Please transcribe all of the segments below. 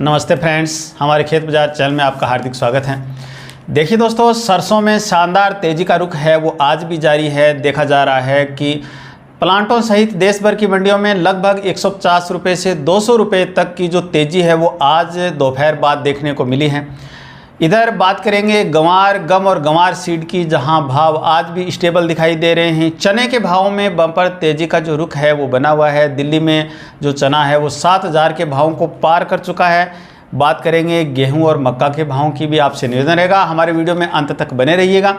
नमस्ते फ्रेंड्स, हमारे खेत बाजार चैनल में आपका हार्दिक स्वागत है। देखिए दोस्तों, सरसों में शानदार तेज़ी का रुख है वो आज भी जारी है। देखा जा रहा है कि प्लांटों सहित देश भर की मंडियों में लगभग 150 रुपये से 200 रुपये तक की जो तेज़ी है वो आज दोपहर बाद देखने को मिली है। इधर बात करेंगे गंवार, गम और गंवार सीड की, जहां भाव आज भी स्टेबल दिखाई दे रहे हैं। चने के भाव में बम्पर तेज़ी का जो रुख है वो बना हुआ है। दिल्ली में जो चना है वो 7000 के भावों को पार कर चुका है। बात करेंगे गेहूं और मक्का के भावों की भी। आपसे निवेदन रहेगा हमारे वीडियो में अंत तक बने रहिएगा।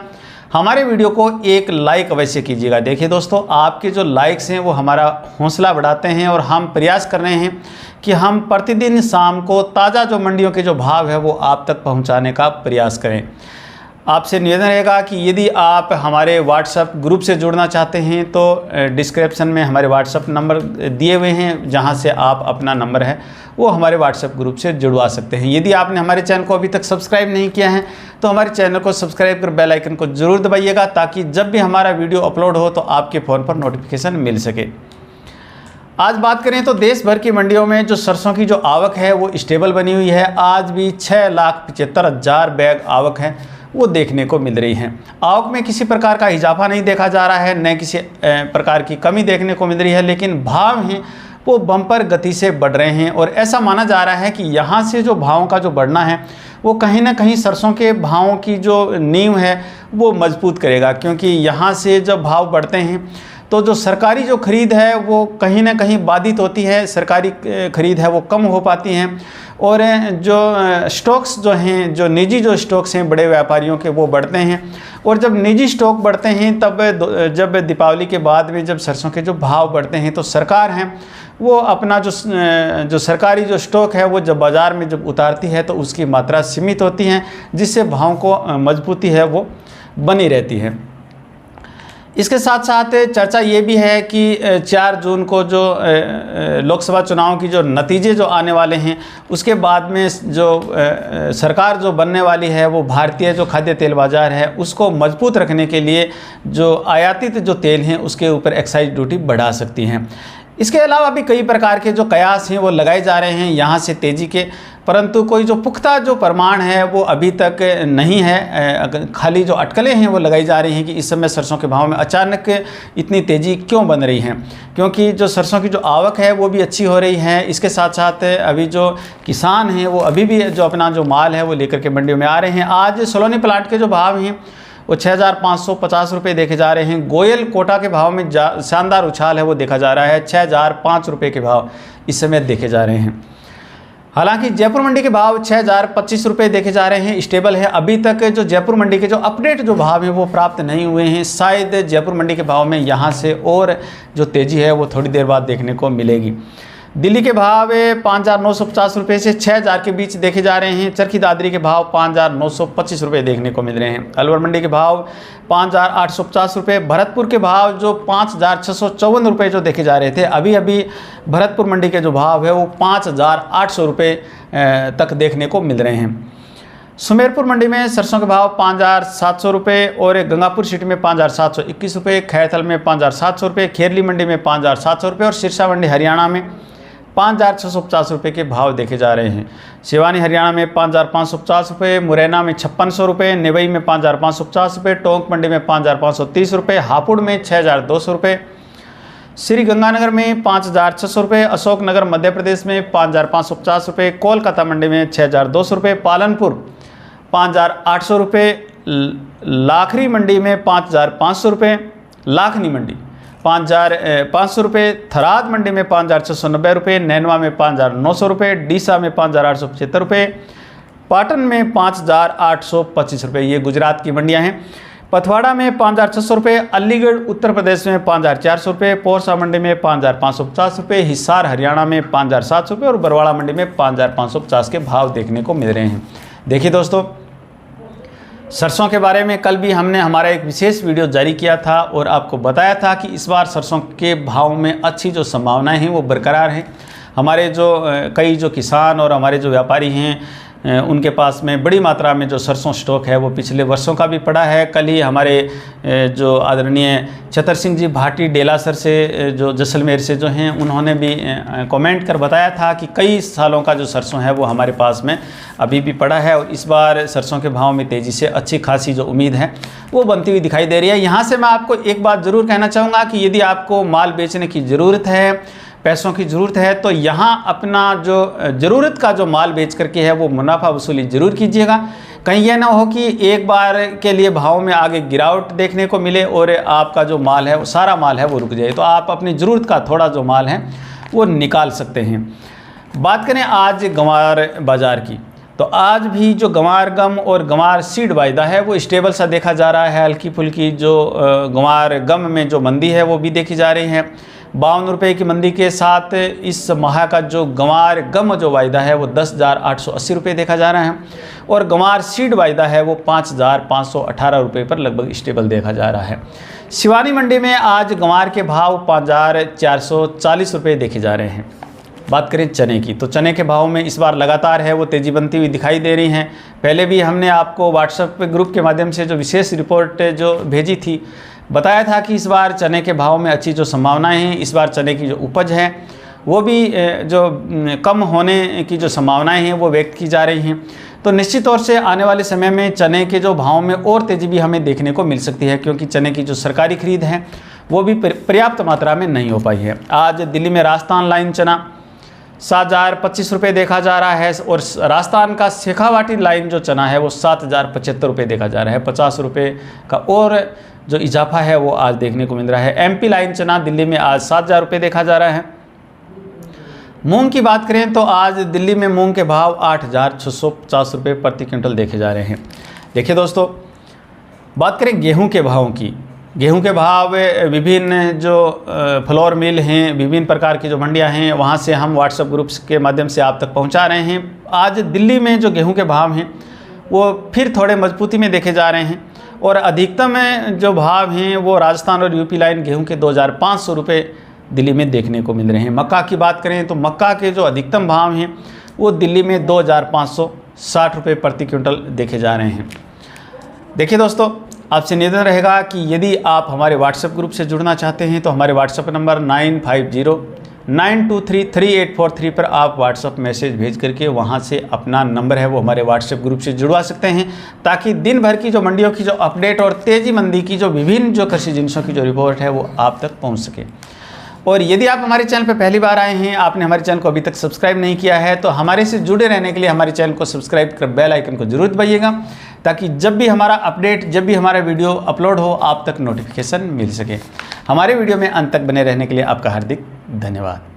हमारे वीडियो को एक लाइक अवश्य कीजिएगा। देखिए दोस्तों, आपके जो लाइक्स हैं वो हमारा हौसला बढ़ाते हैं और हम प्रयास कर रहे हैं कि हम प्रतिदिन शाम को ताज़ा जो मंडियों के जो भाव है वो आप तक पहुंचाने का प्रयास करें। आपसे निवेदन रहेगा कि यदि आप हमारे व्हाट्सएप ग्रुप से जुड़ना चाहते हैं तो डिस्क्रिप्शन में हमारे व्हाट्सएप नंबर दिए हुए हैं, जहां से आप अपना नंबर है वो हमारे व्हाट्सएप ग्रुप से जुड़वा सकते हैं। यदि आपने हमारे चैनल को अभी तक सब्सक्राइब नहीं किया है तो हमारे चैनल को सब्सक्राइब कर बेल आइकन को ज़रूर दबाइएगा, ताकि जब भी हमारा वीडियो अपलोड हो तो आपके फ़ोन पर नोटिफिकेशन मिल सके। आज बात करें तो देश भर की मंडियों में जो सरसों की जो आवक है वो स्टेबल बनी हुई है। आज भी 6,75,000 बैग आवक है वो देखने को मिल रही है। आवक में किसी प्रकार का इजाफा नहीं देखा जा रहा है, न किसी प्रकार की कमी देखने को मिल रही है, लेकिन भाव हैं वो बम्पर गति से बढ़ रहे हैं। और ऐसा माना जा रहा है कि यहाँ से जो भावों का जो बढ़ना है वो कहीं ना कहीं सरसों के भावों की जो नींव है वो मजबूत करेगा, क्योंकि यहाँ से जब भाव बढ़ते हैं तो जो सरकारी जो खरीद है वो कहीं ना कहीं बाधित होती है। सरकारी खरीद है वो कम हो पाती हैं और जो स्टॉक्स जो हैं, जो निजी जो स्टॉक्स हैं बड़े व्यापारियों के, वो बढ़ते हैं। और जब निजी स्टॉक बढ़ते हैं तब जब दीपावली के बाद में जब सरसों के जो भाव बढ़ते हैं तो सरकार है वो अपना जो सरकारी जो स्टॉक है वो जब बाज़ार में जब उतारती है तो उसकी मात्रा सीमित होती है, जिससे भाव को मजबूती है वो बनी रहती है। इसके साथ साथ चर्चा ये भी है कि 4 जून को जो लोकसभा चुनाव की जो नतीजे जो आने वाले हैं उसके बाद में जो सरकार जो बनने वाली है वो भारतीय जो खाद्य तेल बाज़ार है उसको मजबूत रखने के लिए जो आयातित जो तेल हैं उसके ऊपर एक्साइज ड्यूटी बढ़ा सकती हैं। इसके अलावा भी कई प्रकार के जो कयास हैं वो लगाए जा रहे हैं यहाँ से तेज़ी के, परंतु कोई जो पुख्ता जो प्रमाण है वो अभी तक नहीं है। खाली जो अटकलें हैं वो लगाई जा रही हैं कि इस समय सरसों के भाव में अचानक इतनी तेज़ी क्यों बन रही है, क्योंकि जो सरसों की जो आवक है वो भी अच्छी हो रही है। इसके साथ साथ अभी जो किसान हैं वो अभी भी जो अपना जो माल है वो लेकर के मंडियों में आ रहे हैं। आज सोलोनी प्लांट के जो भाव हैं वो 6,550 रुपये देखे जा रहे हैं। गोयल कोटा के भाव में शानदार उछाल है वो देखा जा रहा है। 6,005 रुपये के भाव इस समय देखे जा रहे हैं। हालांकि जयपुर मंडी के भाव 6,025 रुपये देखे जा रहे हैं, स्टेबल है। अभी तक जो जयपुर मंडी के जो अपडेट जो भाव हैं वो प्राप्त नहीं हुए हैं। शायद जयपुर मंडी के भाव में यहाँ से और जो तेज़ी है वो थोड़ी देर बाद देखने को मिलेगी। दिल्ली के भाव 5,950 रुपये से 6,000 के बीच देखे जा रहे हैं। चरखी दादरी के भाव 5,925 रुपये देखने को मिल रहे हैं। अलवर मंडी के भाव 5,850 रुपये। भरतपुर के भाव जो 5,654 रुपये जो देखे जा रहे थे, अभी अभी भरतपुर मंडी के जो भाव है वो 5,800 रुपये तक देखने को मिल रहे हैं। सुमेरपुर मंडी में सरसों के भाव 5,700 रुपये और गंगापुर सिटी में 5,721 रुपये, खैरथल में 5,700 रुपये, खेरली मंडी में 5,700 रुपये और सिरसा मंडी हरियाणा में 5,650 रुपये के भाव देखे जा रहे हैं। सिवानी हरियाणा में 5,550 रुपये, मुरैना में 5,600 रुपये, नेवई में 5,550 रुपये, टोंक मंडी में 5,530 रुपये, हापुड़ में 6,200 रुपये, श्री गंगानगर में 5,600 रुपये, अशोकनगर मध्य प्रदेश में 5,550 रुपये, कोलकाता मंडी में 6,200 रुपये, पालनपुर 5,800 रुपये, लाखरी मंडी में 5,500 रुपये, लाखनी मंडी 5,500 रुपये, थराद मंडी में 5,690 रुपये, नैनवा में 5,900 रुपये, डीसा में 5,875 रुपये, पाटन में 5,825 रुपये। ये गुजरात की मंडियां हैं। पथवाड़ा में 5,600 रुपये, अलीगढ़ उत्तर प्रदेश में 5,400 रुपये, पोरसा मंडी में 5,550 रुपये, हिसार हरियाणा में 5,700 रुपये और बरवाड़ा मंडी में 5,550 के भाव देखने को मिल रहे हैं। देखिए दोस्तों, सरसों के बारे में कल भी हमने हमारा एक विशेष वीडियो जारी किया था और आपको बताया था कि इस बार सरसों के भाव में अच्छी जो संभावनाएं हैं वो बरकरार हैं। हमारे जो कई जो किसान और हमारे जो व्यापारी हैं उनके पास में बड़ी मात्रा में जो सरसों स्टॉक है वो पिछले वर्षों का भी पड़ा है। कल ही हमारे जो आदरणीय छतर सिंह जी भाटी डेलासर से जो जैसलमेर से जो हैं उन्होंने भी कमेंट कर बताया था कि कई सालों का जो सरसों है वो हमारे पास में अभी भी पड़ा है और इस बार सरसों के भाव में तेज़ी से अच्छी खासी जो उम्मीद है वो बनती हुई दिखाई दे रही है। यहाँ से मैं आपको एक बात ज़रूर कहना चाहूँगा कि यदि आपको माल बेचने की ज़रूरत है, पैसों की ज़रूरत है, तो यहाँ अपना जो ज़रूरत का जो माल बेच करके है वो मुनाफा वसूली ज़रूर कीजिएगा। कहीं यह ना हो कि एक बार के लिए भाव में आगे गिरावट देखने को मिले और आपका जो माल है वो सारा माल है वो रुक जाए। तो आप अपनी ज़रूरत का थोड़ा जो माल है वो निकाल सकते हैं। बात करें आज गंवार बाज़ार की, तो आज भी जो गंवार गम और गंवार सीड वायदा है वो स्टेबल सा देखा जा रहा है। हल्की फुल्की जो गंवार गम में जो मंदी है वो भी देखी जा रही है। 52 रुपये की मंदी के साथ इस माह का जो गंवार गम जो वायदा है वो 10,880 रुपये देखा जा रहा है और गंवार सीड वायदा है वो 5,518 रुपये पर लगभग स्टेबल देखा जा रहा है। शिवानी मंडी में आज गंवार के भाव 5,440 रुपये देखे जा रहे हैं। बात करें चने की, तो चने के भाव में इस बार लगातार है वो तेज़ी बनती हुई दिखाई दे रही हैं। पहले भी हमने आपको व्हाट्सएप ग्रुप के माध्यम से जो विशेष रिपोर्ट जो भेजी थी, बताया था कि इस बार चने के भाव में अच्छी जो संभावनाएं हैं, इस बार चने की जो उपज है वो भी जो कम होने की जो संभावनाएं हैं वो व्यक्त की जा रही हैं। तो निश्चित तौर से आने वाले समय में चने के जो भाव में और तेज़ी भी हमें देखने को मिल सकती है, क्योंकि चने की जो सरकारी खरीद है वो भी पर्याप्त मात्रा में नहीं हो पाई है। आज दिल्ली में राजस्थान लाइन चना 7,025 रुपये देखा जा रहा है और राजस्थान का शेखावाटी लाइन जो चना है वो 7,075 रुपये देखा जा रहा है। 50 रुपये का और जो इजाफा है वो आज देखने को मिल रहा है। एमपी लाइन चना दिल्ली में आज 7,000 रुपये देखा जा रहा है। मूंग की बात करें तो आज दिल्ली में मूंग के भाव 8,650 रुपये प्रति क्विंटल देखे जा रहे हैं। देखिए दोस्तों, बात करें गेहूं के भावों की, गेहूं के भाव विभिन्न जो फ्लोर मिल हैं, विभिन्न प्रकार की जो मंडियां हैं, वहां से हम व्हाट्सएप ग्रुप्स के माध्यम से आप तक पहुंचा रहे हैं। आज दिल्ली में जो गेहूं के भाव हैं वो फिर थोड़े मजबूती में देखे जा रहे हैं और अधिकतम जो भाव हैं वो राजस्थान और यूपी लाइन गेहूं के 2,500 रुपये दिल्ली में देखने को मिल रहे हैं। मक्का की बात करें तो मक्का के जो अधिकतम भाव हैं वो दिल्ली में 2,560 रुपये प्रति क्विंटल देखे जा रहे हैं। देखिए दोस्तों, आपसे निवेदन रहेगा कि यदि आप हमारे व्हाट्सएप ग्रुप से जुड़ना चाहते हैं तो हमारे व्हाट्सएप नंबर 9509233843 पर आप व्हाट्सएप मैसेज भेज करके वहां से अपना नंबर है वो हमारे व्हाट्सएप ग्रुप से जुड़वा सकते हैं, ताकि दिन भर की जो मंडियों की जो अपडेट और तेज़ी मंदी की जो विभिन्न जो कृषि जिनसों की जो रिपोर्ट है वो आप तक पहुँच सके। और यदि आप हमारे चैनल पर पहली बार आए हैं, आपने हमारे चैनल को अभी तक सब्सक्राइब नहीं किया है, तो हमारे से जुड़े रहने के लिए हमारे चैनल को सब्सक्राइब कर बेल आइकन को जरूर दबाइएगा, ताकि जब भी हमारा अपडेट, जब भी हमारा वीडियो अपलोड हो, आप तक नोटिफिकेशन मिल सके। हमारे वीडियो में अंत तक बने रहने के लिए आपका हार्दिक धन्यवाद।